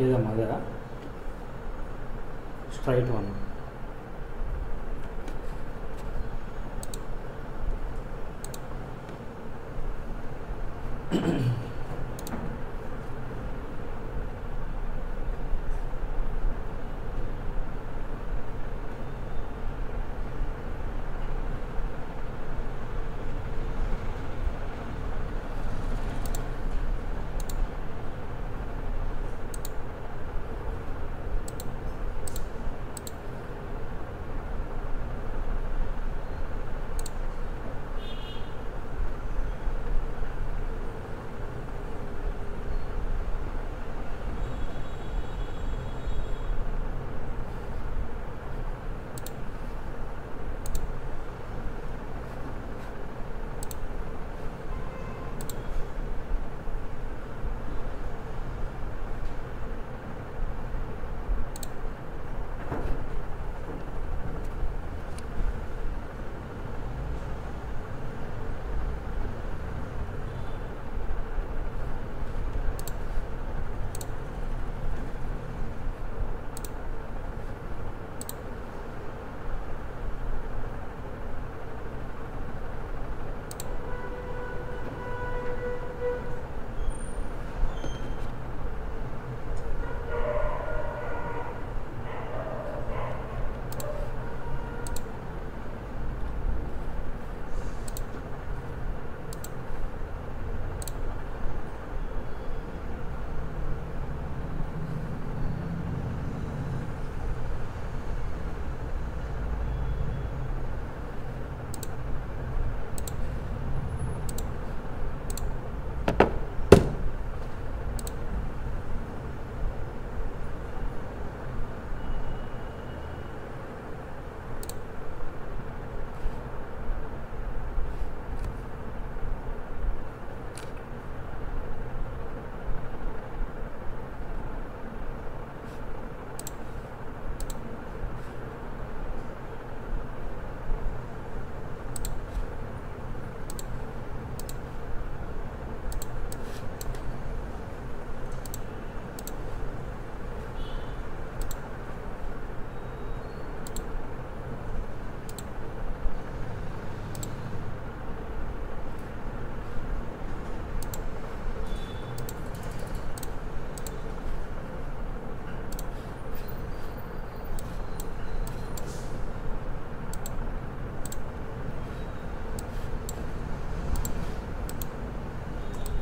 చేద్దాం అదే straight one.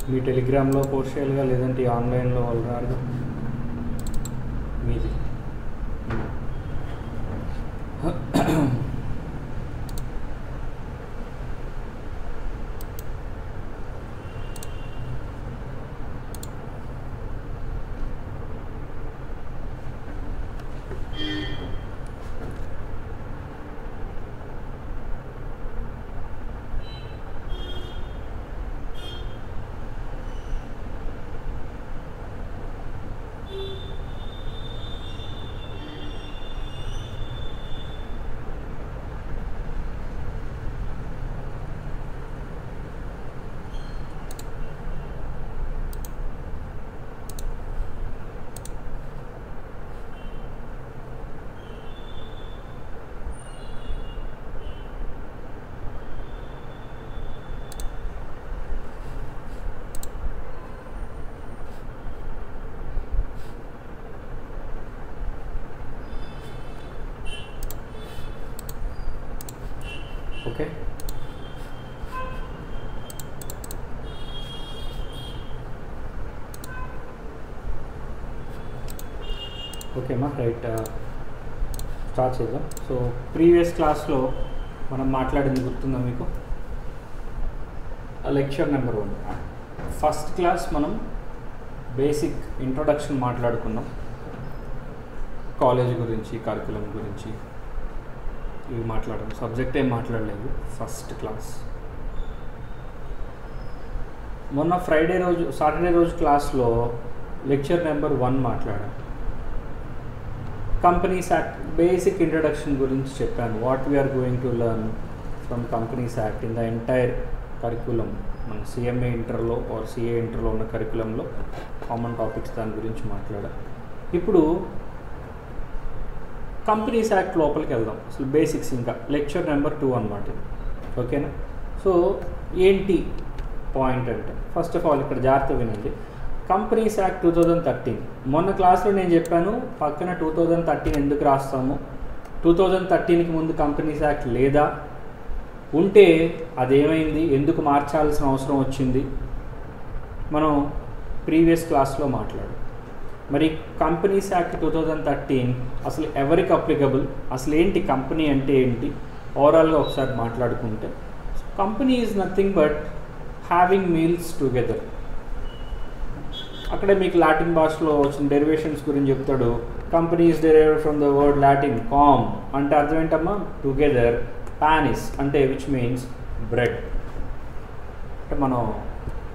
మీ టెలిగ్రామ్లో పోస్ట్ చేయాలిగా, లేదంటే ఆన్లైన్లో వాళ్ళు రారు మీది. ఓకే, ఓకేమ్మా, రైట్, స్టార్ట్ చేద్దాం. సో ప్రీవియస్ క్లాస్లో మనం మాట్లాడింది గుర్తుందా మీకు? లెక్చర్ నెంబర్ 1 ఫస్ట్ క్లాస్ మనం బేసిక్ ఇంట్రొడక్షన్ మాట్లాడుకున్నాం. కాలేజ్ గురించి, కరికులం గురించి ఇవి మాట్లాడాం. సబ్జెక్ట్ ఏం మాట్లాడలేదు ఫస్ట్ క్లాస్. మొన్న సాటర్డే రోజు క్లాస్లో లెక్చర్ నెంబర్ 1 మాట్లాడాం. కంపెనీస్ యాక్ట్ బేసిక్ ఇంట్రడక్షన్ గురించి చెప్పాను. What we are going to learn from companies act in the entire curriculum. మన సిఎంఏ ఇంటర్లో ఆర్ సిఏ ఇంటర్లో ఉన్న కరికులంలో కామన్ టాపిక్స్ దాని గురించి మాట్లాడాం. ఇప్పుడు కంపెనీస్ యాక్ట్ లోపలికి వెళ్దాం. అసలు బేసిక్స్ ఇంకా లెక్చర్ నెంబర్ 2 అనమాట. ఓకేనా? సో ఏంటి పాయింట్ అంటే, ఫస్ట్ ఆఫ్ ఆల్ ఇక్కడ జాగ్రత్త వినండి. కంపెనీస్ యాక్ట్ 2013 మొన్న క్లాస్లో నేను చెప్పాను, పక్కన 2013 ఎందుకు రాస్తాము, 2013కి ముందు కంపెనీస్ యాక్ట్ లేదా, ఉంటే అదేమైంది, ఎందుకు మార్చాల్సిన అవసరం వచ్చింది, మనం ప్రీవియస్ క్లాస్లో మాట్లాడు. మరి కంపెనీస్ యాక్ట్ 2013 అసలు ఎవరికి అప్లికబుల్, అసలు ఏంటి కంపెనీ అంటే ఏంటి, ఓవరాల్గా ఒకసారి మాట్లాడుకుంటే, company is nothing but having meals together. అక్కడే మీకు లాటిన్ భాషలో వచ్చిన డెరివేషన్స్ గురించి చెప్తాడు. Company is derived from the word Latin com అంటే అర్థం ఏంటమ్మా, టుగెదర్. పానిస్ అంటే విచ్ మీన్స్ బ్రెడ్. అంటే మనం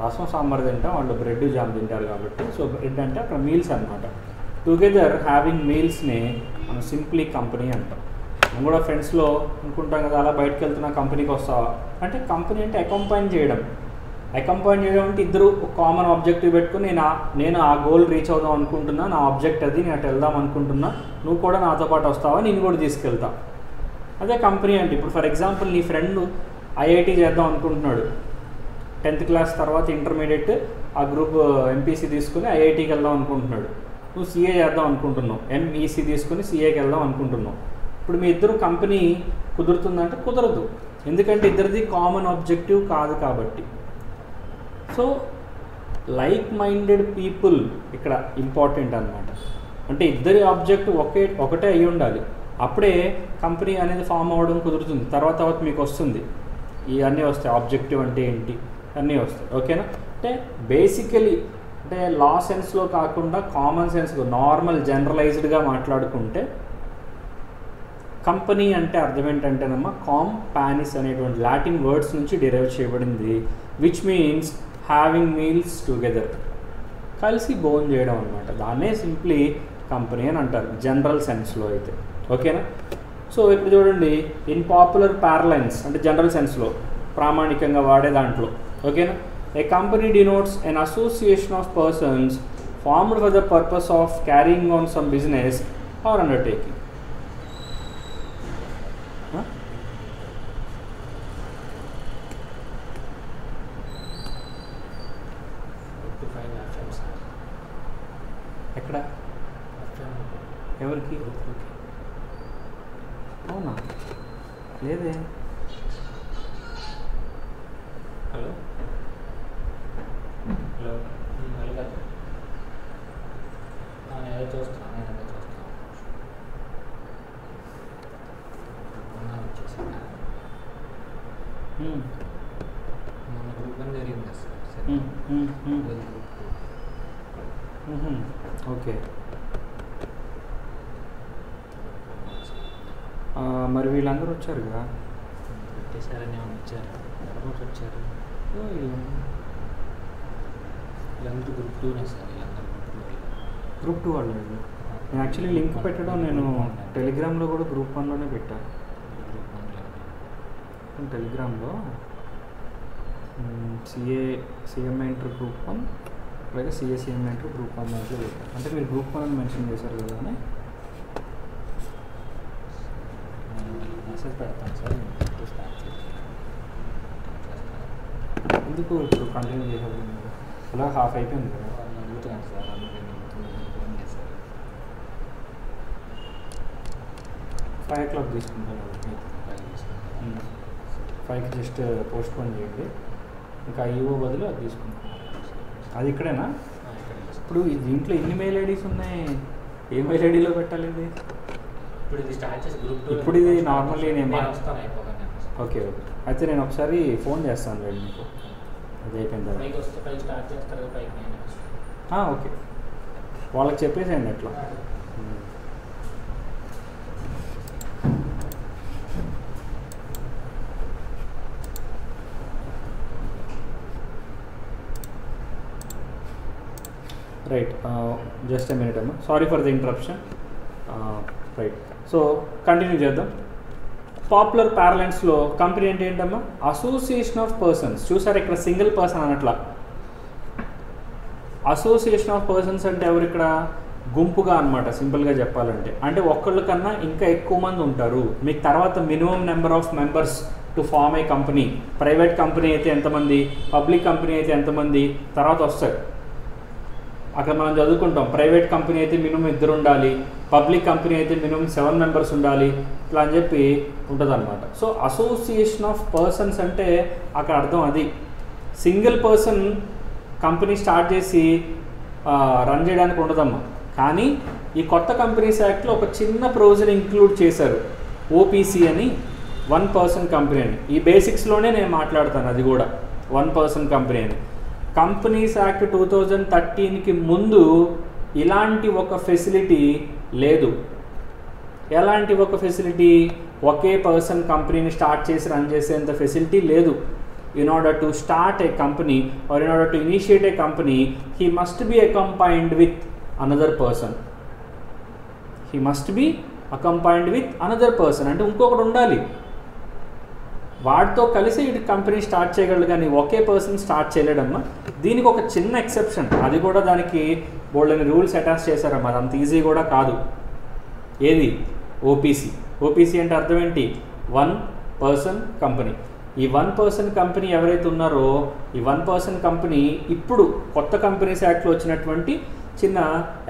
రసం సాంబార్ తింటాం, వాళ్ళు బ్రెడ్ జామ్ తింటారు కాబట్టి, సో బ్రెడ్ అంటే అక్కడ మీల్స్ అనమాట. టుగెదర్ హ్యావింగ్ మీల్స్ని మనం సింప్లీ కంపెనీ అంటాం. మనం కూడా ఫ్రెండ్స్లో అనుకుంటాం కదా, అలా బయటకు వెళ్తున్నా కంపెనీకి వస్తావా అంటే, కంపెనీ అంటే అకంపైన్ చేయడం. అకంపైన్ చేయడం అంటే ఇద్దరు ఒక కామన్ ఆబ్జెక్టివ్ పెట్టుకుని నేను ఆ గోల్ రీచ్ అవుదాం అనుకుంటున్నా, నా ఆబ్జెక్ట్ అది, నేను అటు వెళ్దాం అనుకుంటున్నా, నువ్వు కూడా నాతో పాటు వస్తావా, నేను కూడా తీసుకెళ్తా, అదే కంపెనీ అంటే. ఇప్పుడు ఫర్ ఎగ్జాంపుల్ నీ ఫ్రెండ్ ఐఐటి చేద్దాం అనుకుంటున్నాడు, 10th క్లాస్ తర్వాత ఇంటర్మీడియట్ ఆ గ్రూప్ ఎంపీసీ తీసుకుని ఐఐటికి వెళ్దాం అనుకుంటున్నాడు, నువ్వు సిఏ చేద్దాం అనుకుంటున్నావు, ఎంఈసీ తీసుకుని సిఏకి వెళ్దాం అనుకుంటున్నావు. ఇప్పుడు మీ ఇద్దరు కంపెనీ కుదురుతుందంటే కుదరదు, ఎందుకంటే ఇద్దరిది కామన్ ఆబ్జెక్టివ్ కాదు కాబట్టి. సో లైక్ మైండెడ్ పీపుల్ ఇక్కడ ఇంపార్టెంట్ అనమాట. అంటే ఇద్దరి ఆబ్జెక్ట్ ఒకటే అయి ఉండాలి, అప్పుడే కంపెనీ అనేది ఫామ్ అవ్వడం కుదురుతుంది. తర్వాత మీకు వస్తుంది, ఇవన్నీ వస్తాయి, ఆబ్జెక్టివ్ అంటే ఏంటి అన్నీ వస్తాయి. ఓకేనా? అంటే బేసికలీ అంటే లా సెన్స్లో కాకుండా కామన్ సెన్స్లో నార్మల్ జనరలైజ్డ్గా మాట్లాడుకుంటే కంపెనీ అంటే అర్థం ఏంటంటేనమ్మా, కామ్ పానిస్ అనేటువంటి లాటిన్ వర్డ్స్ నుంచి డిరైవ్ చేయబడింది, which means having meals together, కలిసి భోజనం చేయడం అనమాట. దాన్నే సింప్లీ కంపెనీ అని అంటారు జనరల్ సెన్స్లో అయితే. ఓకేనా? సో ఇప్పుడు చూడండి, ఇన్ పాపులర్ పార్లెన్స్ అంటే జనరల్ సెన్స్లో ప్రామాణికంగా వాడే దాంట్లో, ఓకేనా, a company denotes an association of persons formed for the purpose of carrying on some business or undertaking. ఎక్కడ ఎవరికి? అవునా? లేదే. హలో హలో అలాగే నేను చూస్తాను మన గ్రూప్ అని జరిగింది సార్. ఓకే. మరి వీళ్ళందరూ వచ్చారు కదా, పెట్టేశారని ఏమైనా వచ్చారు? ఎవరు వచ్చారు? వీళ్ళందరూ గ్రూప్ 2నే సార్. వీళ్ళందరూ గ్రూప్ 2 వాళ్ళు. నేను యాక్చువల్లీ లింక్ పెట్టడం నేను టెలిగ్రామ్లో కూడా గ్రూప్ 1లోనే పెట్టాను. గ్రూప్ 1 టెలిగ్రామ్లో సిఎం ఎంటర్ గ్రూప్ 1 అలాగే సిఎస్సిఎం ఎంటర్ గ్రూప్ 1 దాంట్లో పెట్టాను. అంటే మీరు గ్రూప్ 1 అని మెన్షన్ చేశారు కదా అని మెసేజ్ పెడతాను సార్. ఎందుకు ఇప్పుడు కంటిన్యూ చేయాలి? అలా హాఫ్ అయిపోయింది కదా. అడుగుతున్నాను సార్, ఫోన్ చేశారు. 5 o'clock తీసుకుంటాను. 5కి జస్ట్ పోస్ట్ పోన్ చేయండి, ఇంకా ఈవో బదులు అది తీసుకుంటాను. అది ఇక్కడేనా? ఇప్పుడు దీంట్లో ఎన్ని మెయిల్ ఐడీస్ ఉన్నాయి? ఏ మెయిల్ ఐడీలో పెట్టాలి ఇది? ఇప్పుడు ఇది స్టార్ట్ చేసి గ్రూప్ 2. ఇప్పుడు ఇది నార్మల్లీ నేను వస్తాను అయిపోగానే. ఓకే ఓకే, అయితే నేను ఒకసారి ఫోన్ చేస్తాను రండి మీకు, అది అయిపోయిన తర్వాత. 5 వస్తే 5 స్టార్ట్ చేస్తారు కదా, 5 ఓకే, వాళ్ళకి చెప్పేసేయండి అట్లా. రైట్, జస్ట్ ఎ మినిట్ అమ్మా, sorry for the interruption. Right, so continue చేద్దాం. పాపులర్ పార్లెన్స్లో కంపెనీ అంటే ఏంటమ్మా? Association of persons. చూసారు ఇక్కడ సింగిల్ పర్సన్ అనట్లా, అసోసియేషన్ ఆఫ్ పర్సన్స్ అంటే ఎవరు ఇక్కడ? గుంపుగా అనమాట, సింపుల్గా చెప్పాలంటే. అంటే ఒక్కళ్ళ కన్నా ఇంకా ఎక్కువ మంది ఉంటారు. మీకు తర్వాత minimum number of members to form a company. Private company అయితే ఎంతమంది, పబ్లిక్ కంపెనీ అయితే ఎంతమంది తర్వాత వస్తాయి. అక్కడ మనం చదువుకుంటాం, ప్రైవేట్ కంపెనీ అయితే మినిమం 2 ఉండాలి, పబ్లిక్ కంపెనీ అయితే మినిమం 7 మెంబర్స్ ఉండాలి, ఇట్లా అని చెప్పి ఉంటుంది అనమాట. సో అసోసియేషన్ ఆఫ్ పర్సన్స్ అంటే అక్కడ అర్థం అది. సింగిల్ పర్సన్ కంపెనీ స్టార్ట్ చేసి రన్ చేయడానికి ఉండదమ్మా. కానీ ఈ కొత్త కంపెనీస్ యాక్ట్లో ఒక చిన్న ప్రొవిజన్ ఇంక్లూడ్ చేశారు, ఓపీసీ అని, 1 పర్సన్ కంపెనీ అని. ఈ బేసిక్స్లోనే నేను మాట్లాడతాను, అది కూడా 1 పర్సన్ కంపెనీ అని. కంపెనీస్ యాక్ట్ 2013కి ముందు ఇలాంటి ఒక ఫెసిలిటీ లేదు. ఎలాంటి ఒక ఫెసిలిటీ? ఒకే పర్సన్ కంపెనీని స్టార్ట్ చేసి రన్ చేసేంత ఫెసిలిటీ లేదు. In order to start a company or in order to initiate a company, he must be accompanied with another person. He must be accompanied with another person. అంటే ఇంకొకటి ఉండాలి, వాడితో కలిసి ఇటు కంపెనీ స్టార్ట్ చేయగలడు, కానీ ఒకే పర్సన్ స్టార్ట్ చేయలేడమ్మా. దీనికి ఒక చిన్న ఎక్సెప్షన్, అది కూడా దానికి బోల్డని రూల్స్ అటాచ్ చేశారమ్మా, అది అంత ఈజీ కూడా కాదు. ఏది? ఓపీసీ. ఓపీసీ అంటే అర్థం ఏంటి? 1 పర్సన్ కంపెనీ. ఈ 1 పర్సన్ కంపెనీ ఎవరైతే ఉన్నారో, ఈ 1 పర్సన్ కంపెనీ ఇప్పుడు కొత్త కంపెనీస్ యాక్ట్లో వచ్చినటువంటి చిన్న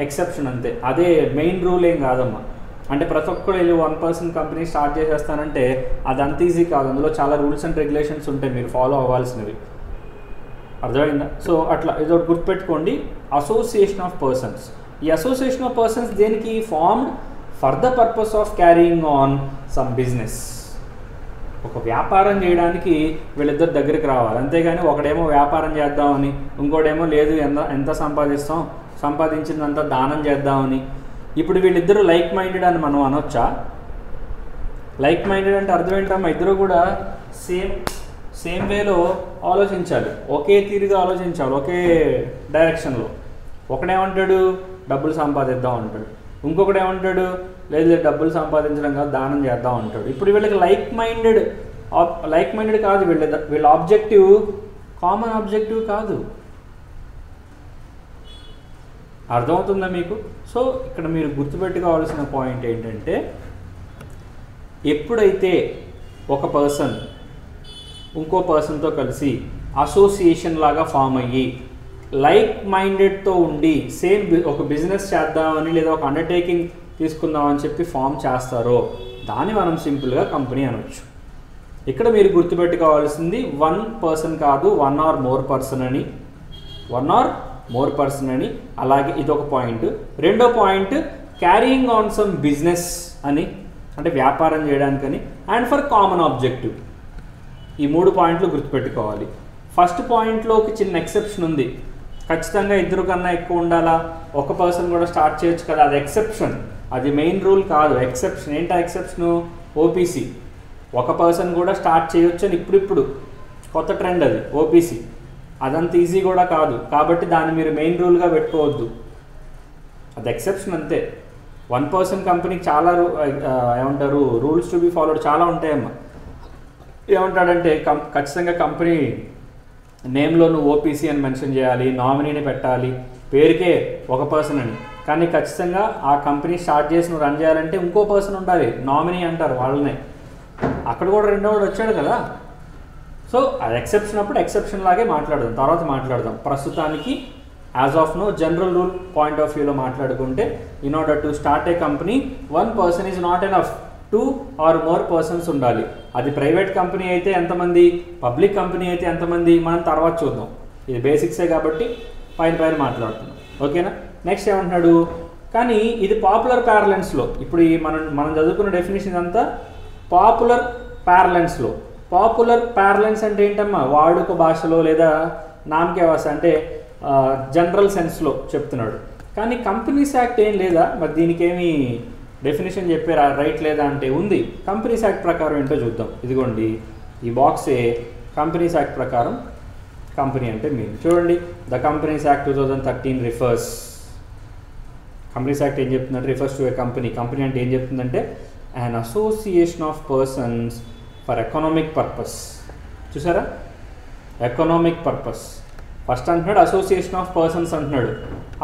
ఎక్సెప్షన్ అంతే. అదే మెయిన్ రూల్ ఏం కాదమ్మా. అంటే ప్రతి ఒక్కరు వెళ్ళి 1 పర్సన్ కంపెనీ స్టార్ట్ చేసేస్తానంటే అది అంత ఈజీ కాదు. అందులో చాలా రూల్స్ అండ్ రెగ్యులేషన్స్ ఉంటాయి మీరు ఫాలో అవ్వాల్సినవి. అర్థమైందా? సో అట్లా ఇది ఒకటి గుర్తుపెట్టుకోండి, అసోసియేషన్ ఆఫ్ పర్సన్స్. ఈ అసోసియేషన్ ఆఫ్ పర్సన్స్ దేనికి formed? For the purpose of carrying on some business. ఒక వ్యాపారం చేయడానికి వీళ్ళిద్దరు దగ్గరికి రావాలి, అంతేగాని ఒకడేమో వ్యాపారం చేద్దామని, ఇంకోటేమో లేదు ఎంత సంపాదిస్తాం, సంపాదించిందంతా దానం చేద్దామని. ఇప్పుడు వీళ్ళిద్దరూ లైక్ మైండెడ్ అని మనం అనొచ్చా? లైక్ మైండెడ్ అంటే అర్థం ఏంటమ్మా? ఇద్దరు కూడా సేమ్ వేలో ఆలోచించాలి, ఒకే తీరుగా ఆలోచించాలి, ఒకే డైరెక్షన్లో. ఒకడేమంటాడు డబ్బులు సంపాదిద్దాం అంటాడు, ఇంకొకడు ఏమంటాడు లేదు డబ్బులు సంపాదించడం కాదు దానం చేద్దాం అంటాడు. ఇప్పుడు వీళ్ళకి లైక్ మైండెడ్ కాదు, వీళ్ళ ఆబ్జెక్టివ్ కామన్ ఆబ్జెక్టివ్ కాదు. అర్థమవుతుందా మీకు? సో ఇక్కడ మీరు గుర్తుపెట్టుకోవాల్సిన పాయింట్ ఏంటంటే, ఎప్పుడైతే ఒక పర్సన్ ఇంకో పర్సన్తో కలిసి అసోసియేషన్ లాగా ఫామ్ అయ్యి లైక్ మైండెడ్తో ఉండి సేమ్ ఒక బిజినెస్ చేద్దామని లేదా ఒక అండర్టేకింగ్ తీసుకుందామని చెప్పి ఫామ్ చేస్తారో దాన్ని మనం సింపుల్గా కంపెనీ అనొచ్చు. ఇక్కడ మీరు గుర్తుపెట్టుకోవాల్సింది 1 పర్సన్ కాదు, 1 or more పర్సన్ అని, 1 or more పర్సన్ అని. అలాగే ఇదొక పాయింట్. రెండో point carrying on some business అని, అంటే వ్యాపారం చేయడానికని, అండ్ ఫర్ కామన్ ఆబ్జెక్టివ్. ఈ 3 పాయింట్లు గుర్తుపెట్టుకోవాలి. ఫస్ట్ పాయింట్లోకి చిన్న ఎక్సెప్షన్ ఉంది, ఖచ్చితంగా 2 కన్నా ఎక్కువ ఉండాలా, ఒక పర్సన్ కూడా స్టార్ట్ చేయొచ్చు కదా, అది ఎక్సెప్షన్, అది మెయిన్ రూల్ కాదు, ఎక్సెప్షన్. ఏంటా ఎక్సెప్షను? ఓపీసీ. ఒక పర్సన్ కూడా స్టార్ట్ చేయొచ్చు అని ఇప్పుడు కొత్త ట్రెండ్ అది ఓపీసీ. అదంత ఈజీ కూడా కాదు, కాబట్టి దాన్ని మీరు మెయిన్ రూల్గా పెట్టుకోవద్దు, అది ఎక్సెప్షన్ అంతే. 1 పర్సన్ కంపెనీకి చాలా ఏమంటారు రూల్స్ టు బి ఫాలోడ్ చాలా ఉంటాయమ్మా. ఏమంటాడంటే ఖచ్చితంగా కంపెనీ నేమ్లో నువ్వు ఓపీసీ అని మెన్షన్ చేయాలి, నామినీని పెట్టాలి, పేరుకే ఒక పర్సన్ అని. కానీ ఖచ్చితంగా ఆ కంపెనీ స్టార్ట్ చేసి నువ్వు రన్ చేయాలంటే ఇంకో పర్సన్ ఉండాలి, నామినీ అంటారు వాళ్ళనే. అక్కడ కూడా రెండోవాడు వచ్చాడు కదా. సో అది ఎక్సెప్షన్ అప్పుడు ఎక్సెప్షన్ లాగే మాట్లాడదాం, తర్వాత మాట్లాడదాం. ప్రస్తుతానికి as of now general rule point of వ్యూలో మాట్లాడుకుంటే, in order to start a company 1 person is not enough, 2 or more persons ఉండాలి. అది ప్రైవేట్ కంపెనీ అయితే ఎంతమంది, పబ్లిక్ కంపెనీ అయితే ఎంతమంది, మనం తర్వాత చూద్దాం. ఇది బేసిక్సే కాబట్టి పైన మాట్లాడుతున్నాం, ఓకేనా. నెక్స్ట్ ఏమంటున్నాడు, కానీ ఇది పాపులర్ ప్యారలెన్స్లో. ఇప్పుడు ఈ మనం చదువుకున్న డెఫినేషన్ అంతా పాపులర్ ప్యారలెన్స్లో. పాపులర్ ప్యారలెన్స్ అంటే ఏంటమ్మా? వాడుక భాషలో లేదా నామకే భాష అంటే జనరల్ సెన్స్లో చెప్తున్నాడు. కానీ కంపెనీస్ యాక్ట్ ఏం లేదా? మరి దీనికి ఏమి డెఫినేషన్ చెప్పారు రైట్ లేదా అంటే ఉంది. కంపెనీస్ యాక్ట్ ప్రకారం ఏంటో చూద్దాం. ఇదిగోండి ఈ బాక్సే కంపెనీస్ యాక్ట్ ప్రకారం కంపెనీ అంటే మీరు చూడండి. The companies act 2013 refers. Companies act ఏం చెప్తుందంటే refers to A company. Company అంటే ఏం చెప్తుందంటే an association of persons for economic purpose. చూసారా, ఎకనామిక్ పర్పస్. ఫస్ట్ అంటున్నాడు అసోసియేషన్ ఆఫ్ పర్సన్స్ అంటున్నాడు,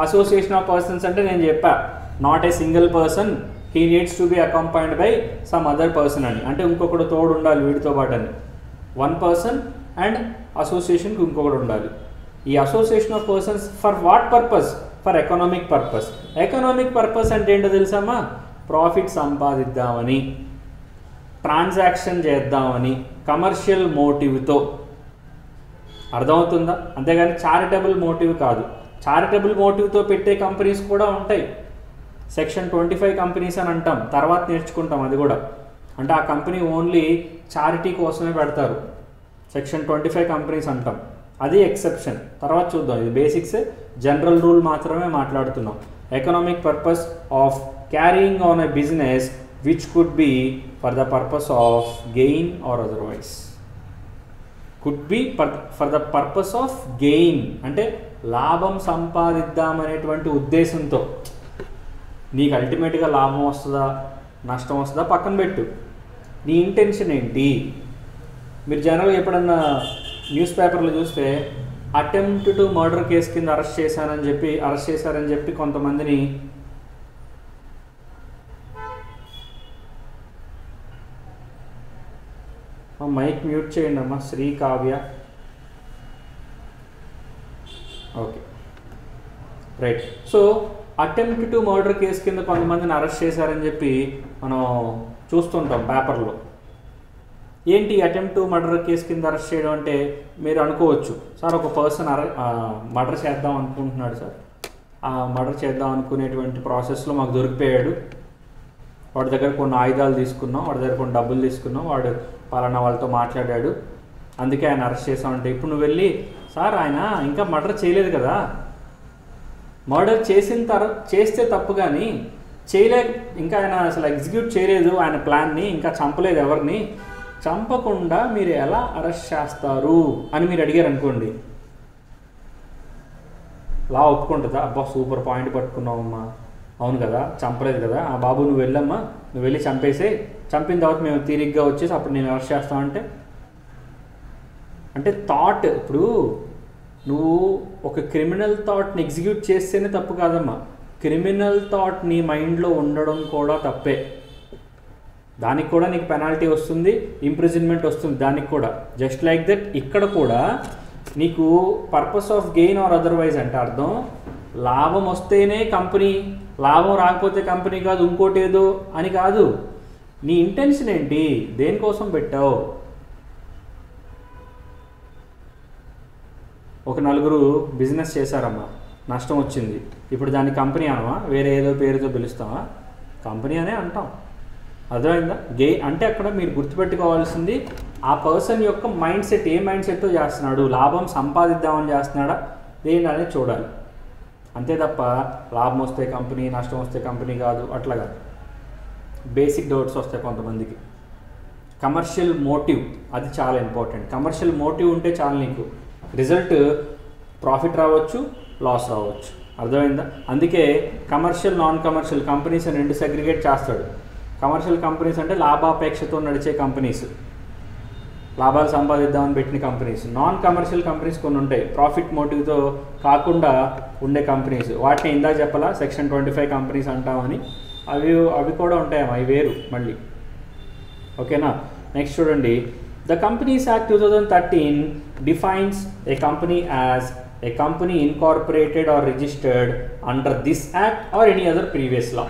అసోసియేషన్ ఆఫ్ పర్సన్స్ అంటే నేను చెప్పా, not a single person, he needs to be accompanied by some other person అని, అంటే ఇంకొకడు తోడు ఉండాలి వీడితో పాటు అని. వన్ పర్సన్ అండ్ అసోసియేషన్కి ఇంకొకటి ఉండాలి. ఈ association of persons for what purpose? For economic purpose. Economic purpose అంటే ఏంటో తెలుసామా? ప్రాఫిట్ సంపాదిద్దామని, ట్రాన్సాక్షన్ చేద్దామని, కమర్షియల్ మోటివ్తో. అర్థమవుతుందా? అంతేగాని చారిటబుల్ మోటివ్ కాదు. చారిటబుల్ మోటివ్తో పెట్టే కంపెనీస్ కూడా ఉంటాయి. సెక్షన్ 25 కంపెనీస్ అని అంటాం, తర్వాత నేర్చుకుంటాం అది కూడా. అంటే ఆ కంపెనీ ఓన్లీ చారిటీ కోసమే పెడతారు, సెక్షన్ 25 కంపెనీస్ అంటాం. అది ఎక్సెప్షన్, తర్వాత చూద్దాం. ఇది బేసిక్స్, జనరల్ రూల్ మాత్రమే మాట్లాడుతున్నాం. Economic purpose of carrying on a business which could be for the purpose of gain or otherwise. Could be for the purpose of gain అంటే లాభం సంపాదిద్దామనేటువంటి ఉద్దేశంతో. నీకు అల్టిమేట్గా లాభం వస్తుందా నష్టం వస్తుందా పక్కన పెట్టు, నీ ఇంటెన్షన్ ఏంటి? మీరు జనరల్గా ఎప్పుడన్నా న్యూస్ పేపర్లో చూస్తే అటెంప్ట్ టు మర్డర్ కేసు కింద అరెస్ట్ చేశారని చెప్పి కొంతమందిని మైక్ మ్యూట్ చేయండి అమ్మా. Sri Kavya. Okay right. So attempt to murder case కింద కొంతమందిని అరెస్ట్ చేశారని చెప్పి మనం చూస్తుంటాం పేపర్లో. ఏంటి అటెంప్ట్ టు మర్డర్ కేసు కింద అరెస్ట్ చేయడం అంటే? మీరు అనుకోవచ్చు, సార్ ఒక పర్సన్ మర్డర్ చేద్దాం అనుకుంటున్నాడు సార్, ఆ మర్డర్ చేద్దాం అనుకునేటువంటి ప్రాసెస్లో మాకు దొరికిపోయాడు, వాడి దగ్గర కొన్ని ఆయుధాలు తీసుకున్నాం, వాడి దగ్గర కొన్ని డబ్బులు తీసుకున్నాం, వాడు పలానా వాళ్ళతో మాట్లాడాడు, అందుకే ఆయన అరెస్ట్ చేసామంటే, ఇప్పుడు నువ్వు వెళ్ళి సార్ ఆయన ఇంకా మర్డర్ చేయలేదు కదా, మర్డర్ చేస్తే తప్పు, కానీ ఇంకా ఆయన అసలు ఎగ్జిక్యూట్ చేయలేదు ఆయన ప్లాన్ని, ఇంకా చంపలేదు ఎవరిని, చంపకుండా మీరు ఎలా అరెస్ట్ చేస్తారు అని మీరు అడిగారు అనుకోండి, లా ఒప్పుకుంటుందా? అబ్బా సూపర్ పాయింట్ పట్టుకున్నావమ్మా, అవును కదా చంపలేదు కదా, ఆ బాబు నువ్వు వెళ్ళమ్మా, నువ్వు వెళ్ళి చంపేసే, చంపిన తర్వాత మేము తీరిగ్గా వచ్చేసి అప్పుడు నేను అరెస్ట్ చేస్తామంటే అంటే థాట్. ఇప్పుడు నువ్వు ఒక క్రిమినల్ థాట్ని ఎగ్జిక్యూట్ చేస్తేనే తప్పు కాదమ్మా, క్రిమినల్ థాట్ నీ మైండ్లో ఉండడం కూడా తప్పే. దానికి కూడా నీకు పెనాల్టీ వస్తుంది, ఇంప్రిజన్మెంట్ వస్తుంది దానికి కూడా. జస్ట్ లైక్ దట్ ఇక్కడ కూడా నీకు purpose of gain or otherwise అంటే అర్థం లాభం వస్తేనే కంపెనీ, లాభం రాకపోతే కంపెనీ కాదు, ఇంకోటి ఏదో అని కాదు. నీ ఇంటెన్షన్ ఏంటి, దేనికోసం పెట్టావు? ఒక నలుగురు బిజినెస్ చేశారమ్మా, నష్టం వచ్చింది, ఇప్పుడు దాన్ని కంపెనీ అనమా, వేరే ఏదో పేరుతో పిలుస్తామా? కంపెనీ అనే అంటాం. అర్థమైందా? అంటే అక్కడ మీరు గుర్తుపెట్టుకోవాల్సింది ఆ పర్సన్ యొక్క మైండ్ సెట్, ఏ మైండ్ సెట్తో చేస్తున్నాడు, లాభం సంపాదిద్దామని చేస్తున్నాడా దేని అనేది చూడాలి. అంతే తప్ప లాభం వస్తే కంపెనీ, నష్టం వస్తే కంపెనీ కాదు, అట్లా కాదు. బేసిక్ డౌట్స్ వస్తాయి కొంతమందికి. కమర్షియల్ మోటివ్ అది చాలా ఇంపార్టెంట్. కమర్షియల్ మోటివ్ ఉంటే చాలు, నీకు రిజల్ట్ ప్రాఫిట్ రావచ్చు, లాస్ రావచ్చు. అర్థమైందా? అందుకే కమర్షియల్, నాన్ కమర్షియల్ కంపెనీస్ అని రెండు సెగ్రిగేట్ చేస్తాడు. కమర్షియల్ కంపెనీస్ అంటే లాభాపేక్షతో నడిచే కంపెనీస్, లాభాలు సంపాదిద్దామని పెట్టిన కంపెనీస్. నాన్ కమర్షియల్ కంపెనీస్ కొన్ని ఉంటాయి, ప్రాఫిట్ మోటివ్తో కాకుండా ఉండే కంపెనీస్. వాటిని ఇందాక చెప్పాలా, సెక్షన్ 25 కంపెనీస్ అంటామని. అవి కూడా ఉంటాయమ్మా, అవి వేరు మళ్ళీ. ఓకేనా? నెక్స్ట్ చూడండి, the companies act 2013 defines a company as a company incorporated or registered under this act or any other previous law.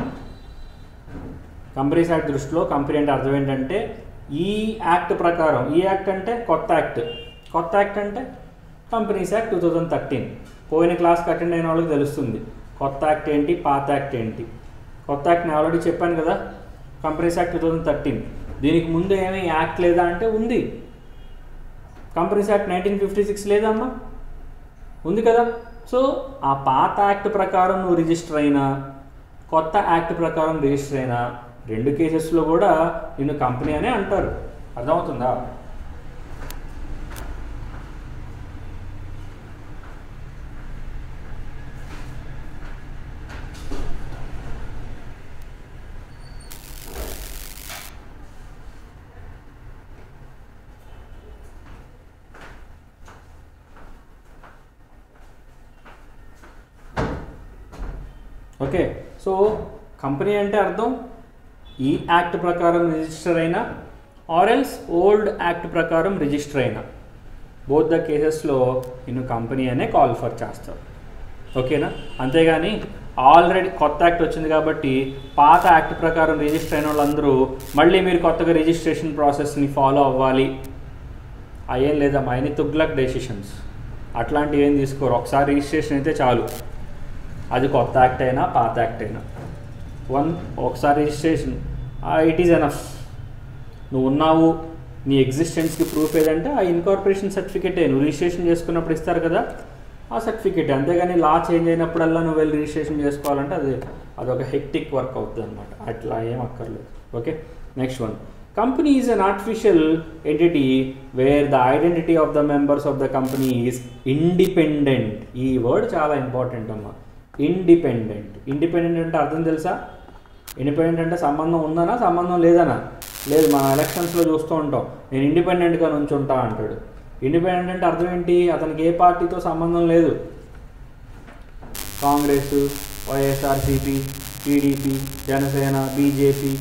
Companies act దృష్టిలో కంపెనీ అంటే అర్థం ఏంటంటే ఈ యాక్ట్ ప్రకారం, ఈ యాక్ట్ అంటే కొత్త యాక్ట్, కొత్త యాక్ట్ అంటే కంపెనీస్ యాక్ట్ 2013. పోయిన క్లాస్కి అటెండ్ అయిన వాళ్ళకి తెలుస్తుంది కొత్త యాక్ట్ ఏంటి, పాత యాక్ట్ ఏంటి. కొత్త యాక్ట్ నేను ఆల్రెడీ చెప్పాను కదా, కంపెనీస్ యాక్ట్ 2013. దీనికి ముందు ఏమీ యాక్ట్ లేదా అంటే ఉంది. కంపెనీస్ యాక్ట్ 1956 లేదమ్మా, ఉంది కదా. సో ఆ పాత యాక్ట్ ప్రకారం నువ్వు రిజిస్టర్ అయినా, కొత్త యాక్ట్ ప్రకారం రిజిస్టర్ అయినా, రెండు కేసెస్లో కూడా నిన్ను కంపెనీ అనే అంటారు. అర్థమవుతుందా? ఓకే, సో కంపెనీ అంటే అర్థం ఈ యాక్ట్ ప్రకారం రిజిస్టర్ అయినా ఆర్ ఎల్స్ ఓల్డ్ యాక్ట్ ప్రకారం రిజిస్టర్ అయినా, బోత్ ద కేసెస్లో నేను కంపెనీ అనే కాల్ఫర్ చేస్తారు. ఓకేనా, అంతేగాని ఆల్రెడీ కొత్త యాక్ట్ వచ్చింది కాబట్టి పాత యాక్ట్ ప్రకారం రిజిస్టర్ అయిన వాళ్ళందరూ మళ్ళీ మీరు కొత్తగా రిజిస్ట్రేషన్ ప్రాసెస్ని ఫాలో అవ్వాలి అయ్యేం లేదమ్మా. అన్ని తుగ్లక్ డెసిషన్స్, అట్లాంటివి ఏం తీసుకోరు. ఒకసారి రిజిస్ట్రేషన్ అయితే చాలు, అది కొత్త యాక్ట్ అయినా పాత యాక్ట్ అయినా. ఒకసారి రిజిస్ట్రేషన్ ఇట్ ఈజ్ ఎనఫ్. నువ్వు ఉన్నావు, నీ ఎగ్జిస్టెన్స్కి ప్రూఫ్ ఏదంటే ఆ ఇన్కార్పొరేషన్ సర్టిఫికేటే, నువ్వు రిజిస్ట్రేషన్ చేసుకున్నప్పుడు ఇస్తారు కదా ఆ సర్టిఫికేట్. అంతేగాని లా చేంజ్ అయినప్పుడల్లా నువ్వు వెళ్ళి రిజిస్ట్రేషన్ చేసుకోవాలంటే అదొక హెక్టిక్ వర్క్ అవుతుంది అనమాట. అట్లా ఏం అక్కర్లేదు. Okay, next one. Company is an artificial entity where the identity of the members of the company is independent. ఈ వర్డ్ చాలా ఇంపార్టెంట్ అమ్మా, ఇండిపెండెంట్. ఇండిపెండెంట్ అంటే అర్థం తెలుసా? ఇండిపెండెంట్ అంటే సంబంధం ఉందనా సంబంధం లేదనా? లేదు, మనం ఎలక్షన్స్లో చూస్తూ ఉంటాం, నేను ఇండిపెండెంట్గా నుంచుంటా అంటాడు. ఇండిపెండెంట్ అంటే అర్థం ఏంటి? అతనికి ఏ పార్టీతో సంబంధం లేదు. కాంగ్రెస్, వైఎస్ఆర్సీపీ, టీడీపీ, జనసేన, బీజేపీ,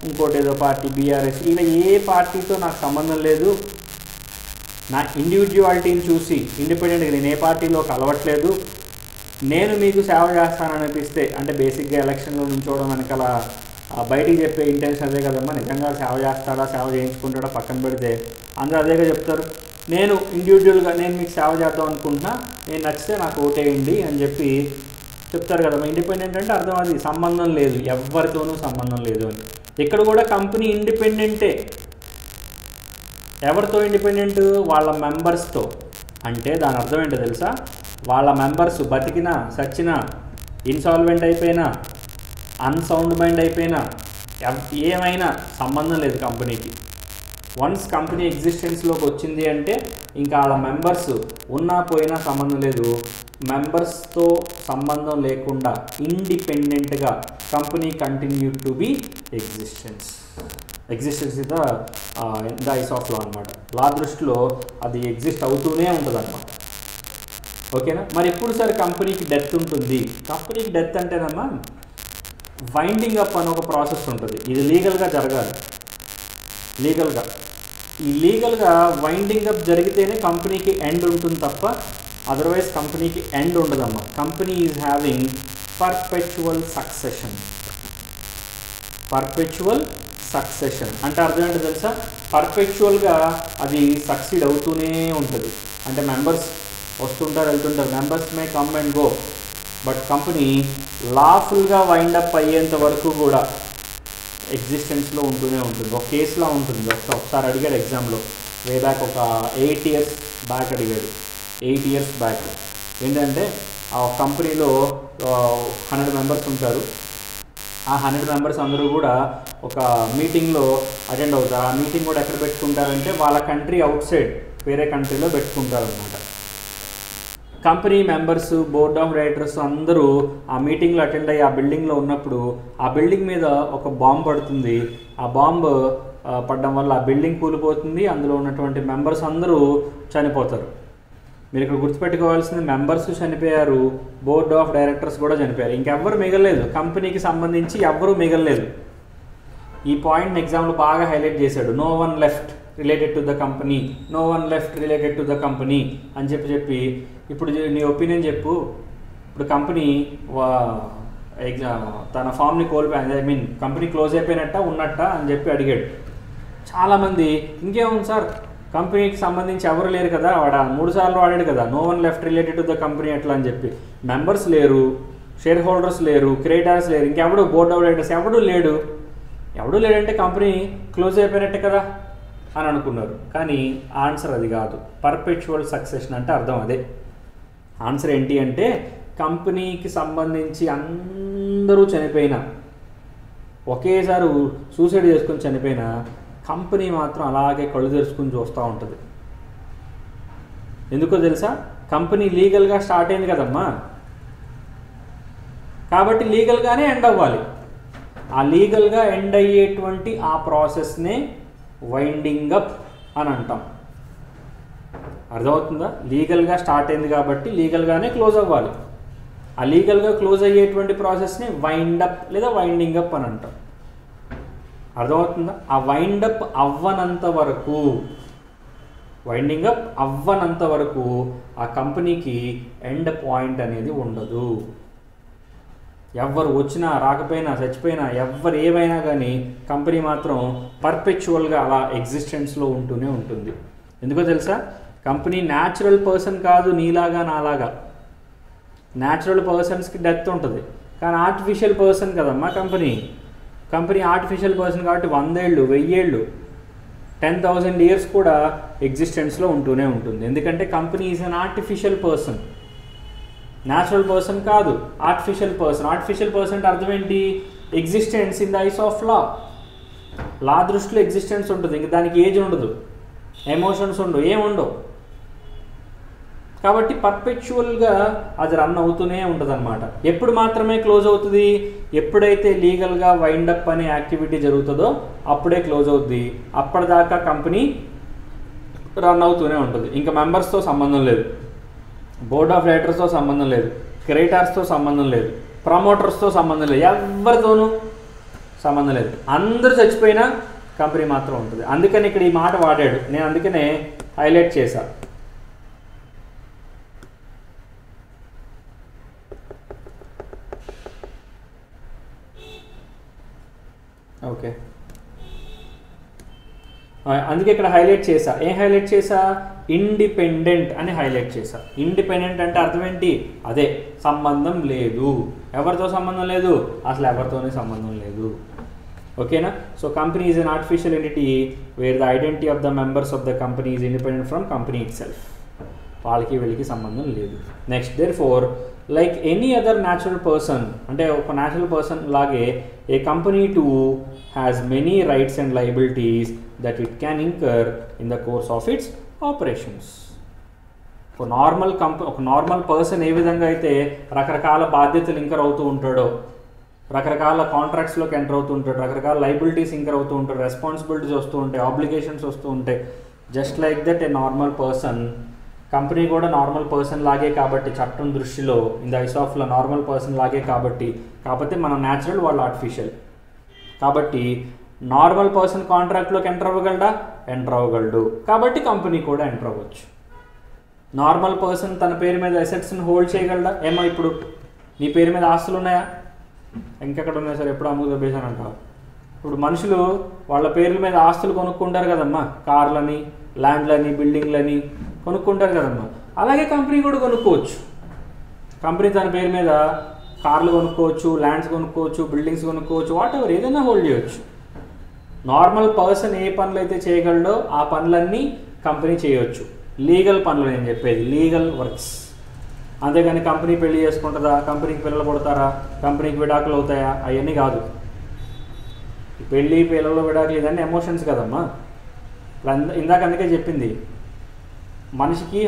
ఇంకోటి ఏదో పార్టీ బీఆర్ఎస్, ఇలా ఏ పార్టీతో నాకు సంబంధం లేదు. నా ఇండివిజువాలిటీని చూసి ఇండిపెండెంట్గా నేను ఏ పార్టీలో కలవట్లేదు, నేను మీకు సేవ చేస్తాననిపిస్తే, అంటే బేసిక్గా ఎలక్షన్లో నుంచోవడం వెనకాల బయటికి చెప్పే ఇంటెన్షన్ అదే కదమ్మా. నిజంగా సేవ చేస్తాడా సేవ చేయించుకుంటాడా పక్కన పెడితే అందరూ అదేగా చెప్తారు. నేను ఇండివిజువల్గా నేను మీకు సేవ చేద్దాం అనుకుంటున్నా, నేను నచ్చితే నాకు ఓటేయండి అని చెప్పి చెప్తారు కదమ్మా. ఇండిపెండెంట్ అంటే అర్థం అది సంబంధం లేదు, ఎవరితోనూ సంబంధం లేదు అని. ఇక్కడ కూడా కంపెనీ ఇండిపెండెంటే. ఎవరితో ఇండిపెండెంట్? వాళ్ళ మెంబర్స్తో. అంటే దాని అర్థం ఏంటో తెలుసా? వాళ్ళ మెంబర్స్ బతికినా సచ్చినా, ఇన్సాల్వెంట్ అయిపోయినా, అన్సౌండ్ మైండ్ అయిపోయినా, ఏమైనా సంబంధం లేదు కంపెనీకి. వన్స్ కంపెనీ ఎగ్జిస్టెన్స్లోకి వచ్చింది అంటే ఇంకా వాళ్ళ మెంబర్స్ ఉన్నా పోయినా సంబంధం లేదు. మెంబర్స్తో సంబంధం లేకుండా ఇండిపెండెంట్గా company continue to be existence is the eyes of law అనమాట. లా దృష్టిలో అది ఎగ్జిస్ట్ అవుతూనే ఉంటుంది అనమాట. ఓకేనా? మరి ఎప్పుడు సార్ కంపెనీకి డెత్ ఉంటుంది? కంపెనీకి డెత్ అంటేనమ్మా వైండింగ్ అప్ అని ఒక ప్రాసెస్ ఉంటుంది. ఇది లీగల్గా జరగాలి. ఈ లీగల్గా వైండింగ్ అప్ జరిగితేనే కంపెనీకి ఎండ్ ఉంటుంది తప్ప అదర్వైజ్ కంపెనీకి ఎండ్ ఉండదమ్మా. Company is having perpetual succession అంటే అర్థం ఏంటో తెలుసా? పర్పెచువల్గా అది సక్సీడ్ అవుతూనే ఉంటుంది. అంటే మెంబర్స్ వస్తుంటారు వెళ్తుంటారు, members may come and go, but company లాఫుల్గా వైండప్ అయ్యేంత వరకు కూడా ఎగ్జిస్టెన్స్లో ఉంటూనే ఉంటుంది. ఒక కేసులా ఉంటుంది. ఒకసారి అడిగాడు ఎగ్జామ్లో, వే బ్యాక్ ఒక 8 years బ్యాక్ అడిగాడు. 8 years బ్యాక్ ఏంటంటే ఆ కంపెనీలో 100 members ఉంటారు. ఆ 100 members అందరూ కూడా ఒక మీటింగ్లో అటెండ్ అవుతారు. ఆ మీటింగ్ కూడా ఎక్కడ పెట్టుకుంటారంటే వాళ్ళ కంట్రీ అవుట్ సైడ్ వేరే కంట్రీలో పెట్టుకుంటారు అన్నమాట. Company members, board of directors అందరూ ఆ మీటింగ్లో అటెండ్ అయ్యి ఆ బిల్డింగ్లో ఉన్నప్పుడు ఆ బిల్డింగ్ మీద ఒక బాంబు పడుతుంది. ఆ బాంబు పడడం వల్ల ఆ బిల్డింగ్ కూలిపోతుంది. అందులో ఉన్నటువంటి మెంబర్స్ అందరూ చనిపోతారు. మీరు ఇక్కడ గుర్తుపెట్టుకోవాల్సింది, మెంబర్స్ చనిపోయారు, బోర్డ్ ఆఫ్ డైరెక్టర్స్ కూడా చనిపోయారు. ఇంకెవ్వరు మిగలలేదు, కంపెనీకి సంబంధించి ఎవ్వరూ మిగలలేదు. ఈ పాయింట్ని ఎగ్జామ్లో బాగా హైలైట్ చేశాడు. No one left related to the company అని చెప్పి ఇప్పుడు నీ ఒపీనియన్ చెప్పు. ఇప్పుడు కంపెనీ తన ఫామ్ని కోల్పోయింది, కంపెనీ క్లోజ్ అయిపోయినట్ట ఉన్నట్ట అని చెప్పి అడిగాడు. చాలామంది ఇంకేముంది సార్, కంపెనీకి సంబంధించి ఎవరు లేరు కదా, వాడు 3 సార్లు వాడాడు కదా, no one left related to the company ఎట్లా అని చెప్పి. మెంబర్స్ లేరు, షేర్ హోల్డర్స్ లేరు, క్రెడిటర్స్ లేరు, ఇంకెవడు బోర్డ్ ఆఫ్ డైరెక్టర్స్ ఎవడూ లేడంటే కంపెనీ క్లోజ్ అయిపోయినట్టే కదా అని అనుకున్నారు. కానీ ఆన్సర్ అది కాదు. పర్పెచువల్ సక్సెషన్ అంటే అర్థం అదే. ఆన్సర్ ఏంటి అంటే కంపెనీకి సంబంధించి అందరూ చనిపోయినా, ఒకేసారి సూసైడ్ చేసుకొని చనిపోయినా, కంపెనీ మాత్రం అలాగే కళ్ళు తెరుచుకుని చూస్తూ ఉంటుంది. ఎందుకో తెలుసా? కంపెనీ లీగల్గా స్టార్ట్ అయింది కదమ్మా, కాబట్టి లీగల్గానే ఎండ్ అవ్వాలి. ఆ లీగల్గా ఎండ్ అయ్యేటువంటి ఆ ప్రాసెస్నే వైండింగ్ అప్ అని అంటాం. అర్థమవుతుందా? లీగల్గా స్టార్ట్ అయింది కాబట్టి లీగల్గానే క్లోజ్ అవ్వాలి. అలీగల్గా క్లోజ్ అయ్యేటువంటి ప్రాసెస్ని వైండప్ లేదా వైండింగ్ అప్ అని అంటాం. అర్థమవుతుందా? ఆ వైండప్ అవ్వనంత వరకు, వైండింగ్ అప్ అవ్వనంత వరకు ఆ కంపెనీకి ఎండ్ పాయింట్ అనేది ఉండదు. ఎవరు వచ్చినా రాకపోయినా చచ్చిపోయినా ఎవరు ఏమైనా కానీ కంపెనీ మాత్రం పర్పెచువల్గా అలా ఎగ్జిస్టెన్స్లో ఉంటూనే ఉంటుంది. ఎందుకో తెలుసా? కంపెనీ న్యాచురల్ పర్సన్ కాదు, నీలాగా నాలాగా. న్యాచురల్ పర్సన్స్కి డెత్ ఉంటుంది, కానీ ఆర్టిఫిషియల్ పర్సన్ కదమ్మా కంపెనీ ఆర్టిఫిషియల్ పర్సన్ కాబట్టి 100 ఏళ్ళు 1000 ఏళ్ళు 10,000 ఇయర్స్ కూడా ఎగ్జిస్టెన్స్లో ఉంటూనే ఉంటుంది. ఎందుకంటే company is an artificial person, natural person కాదు, ఆర్టిఫిషియల్ పర్సన్. ఆర్టిఫిషియల్ పర్సన్ అంటే అర్థం ఏంటి? Existence in the eyes of law దృష్టిలో ఎగ్జిస్టెన్స్ ఉంటుంది. ఇంకా దానికి ఏజ్ ఉండదు, ఎమోషన్స్ ఉండవు, ఏముండవు. కాబట్టి పర్పెచువల్గా అది రన్ అవుతూనే ఉంటుంది అనమాట. ఎప్పుడు మాత్రమే క్లోజ్ అవుతుంది? ఎప్పుడైతే లీగల్గా వైండప్ అనే యాక్టివిటీ జరుగుతుందో అప్పుడే క్లోజ్ అవుతుంది. అప్పటిదాకా కంపెనీ రన్ అవుతూనే ఉంటుంది. ఇంకా మెంబర్స్తో సంబంధం లేదు, బోర్డ్ ఆఫ్ డైరెక్టర్స్తో సంబంధం లేదు, క్రెడిటార్స్తో సంబంధం లేదు, ప్రమోటర్స్తో సంబంధం లేదు, ఎవరితోనూ సంబంధం లేదు. అందరూ చచ్చిపోయినా కంపెనీ మాత్రం ఉంటుంది. అందుకని ఇక్కడ ఈ మాట వాడాడు, నేను అందుకనే హైలైట్ చేశా. ఓకే, అందుకే ఇక్కడ హైలైట్ చేశా. ఏం హైలైట్ చేశా? ఇండిపెండెంట్ అని హైలైట్ చేశా. ఇండిపెండెంట్ అంటే అర్థం ఏంటి? అదే, సంబంధం లేదు. ఎవరితో సంబంధం లేదు? అసలు ఎవరితోనే సంబంధం లేదు. ఓకేనా? So company is an artificial entity where the identity of the members of the company is independent from company itself. వాళ్ళకి వీళ్ళకి సంబంధం లేదు. Next, therefore like any other natural person, అంటే ఒక న్యాచురల్ పర్సన్ లాగే a company too has many rights and liabilities that it can incur in the course of its operations. ఒక normal person ఏ విధంగా అయితే రకరకాల బాధ్యతలు ఇంకర్ అవుతూ ఉంటాడో, రకరకాల కాంట్రాక్ట్స్లోకి ఎంటర్ అవుతూ ఉంటాడు, రకరకాల లయబిలిటీస్ ఇంకర్ అవుతూ ఉంటాడు, రెస్పాన్సిబిలిటీస్ వస్తూ ఉంటాయి, ఆబ్లిగేషన్స్ వస్తూ ఉంటాయి. Just like that A normal person, company కూడా నార్మల్ పర్సన్ లాగే కాబట్టి చట్టం దృష్టిలో ఇన్ ద ఐస్ ఆఫ్లో నార్మల్ పర్సన్ లాగే కాబట్టి, కాకపోతే మనం న్యాచురల్, వాళ్ళు ఆర్టిఫిషియల్. కాబట్టి నార్మల్ పర్సన్ కాంట్రాక్ట్లోకి ఎంటర్ అవ్వగలడు, కాబట్టి కంపెనీ కూడా ఎంటర్ అవ్వచ్చు. నార్మల్ పర్సన్ తన పేరు మీద అసెట్స్ని హోల్డ్ చేయగలడా? ఏమో ఇప్పుడు నీ పేరు మీద ఆస్తులు ఉన్నాయా? ఇంకెక్కడ ఉన్నాయి సార్, ఎప్పుడు అమ్ముకు దొబ్బేశానంట. ఇప్పుడు మనుషులు వాళ్ళ పేర్ల మీద ఆస్తులు కొనుక్కుంటారు కదమ్మా, కార్లని, ల్యాండ్లని, బిల్డింగ్లని కొనుక్కుంటారు కదమ్మా. అలాగే కంపెనీ కూడా కొనుక్కోవచ్చు. కంపెనీ తన పేరు మీద కార్లు కొనుక్కోవచ్చు, ల్యాండ్స్ కొనుక్కోవచ్చు, బిల్డింగ్స్ కొనుక్కోవచ్చు, వాట్ ఎవర్ ఏదైనా హోల్డ్ చేయవచ్చు. నార్మల్ పర్సన్ ఏ పనులు అయితే చేయగలడో ఆ పనులన్నీ కంపెనీ చేయవచ్చు. లీగల్ పనులు నేను చెప్పేది, లీగల్ వర్క్స్. అంతేగాని కంపెనీ పెళ్లి చేసుకుంటుందా, కంపెనీకి పిల్లలు పుడతారా, కంపెనీకి విడాకులు అవుతాయా, అవన్నీ కాదు. పెళ్ళి, పిల్లలు, విడాకులు ఇదన్నీ ఎమోషన్స్ కదమ్మా. ఇందాక అందుకే చెప్పింది, మనిషికి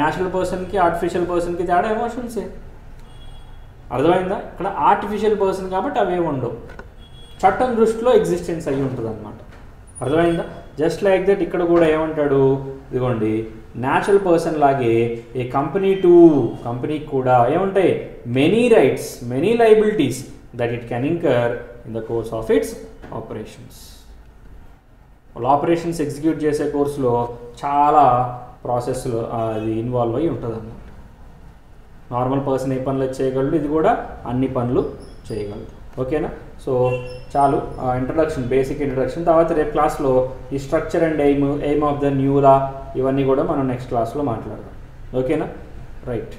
న్యాచురల్ పర్సన్కి ఆర్టిఫిషియల్ పర్సన్కి తేడా ఎమోషన్సే. అర్థమైందా? ఇక్కడ ఆర్టిఫిషియల్ పర్సన్ కాబట్టి అవే ఉండవు, చట్టం దృష్టిలో ఎగ్జిస్టెన్స్ అయ్యి ఉంటుంది అనమాట. అర్థమైందా? జస్ట్ లైక్ దట్ ఇక్కడ కూడా ఏమంటాడు, ఇదిగోండి, న్యాచురల్ పర్సన్ లాగే ఏ కంపెనీకి కూడా ఏముంటాయి? Many rights, many liabilities that it can incur in the course of its operations. వాళ్ళు ఆపరేషన్స్ ఎగ్జిక్యూట్ చేసే కోర్సులో చాలా ప్రాసెస్లో అది ఇన్వాల్వ్ అయ్యి ఉంటుంది అన్నమాట. నార్మల్ పర్సన్ ఏ పనులు చేయగలడు, ఇది కూడా అన్ని పనులు చేయగలదు. ఓకేనా? సో చాలు ఇంట్రడక్షన్, బేసిక్ ఇంట్రడక్షన్. తర్వాత రేపు క్లాస్లో ఈ structure and aim of the new లా ఇవన్నీ కూడా మనం నెక్స్ట్ క్లాస్లో మాట్లాడదాం. ఓకేనా? Right,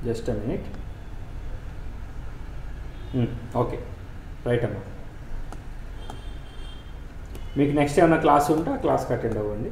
just a minute. Okay, right అమ్మా. మీకు నెక్స్ట్ ఏమైనా క్లాస్ ఉంటే ఆ క్లాస్కి అటెండ్ అవ్వండి.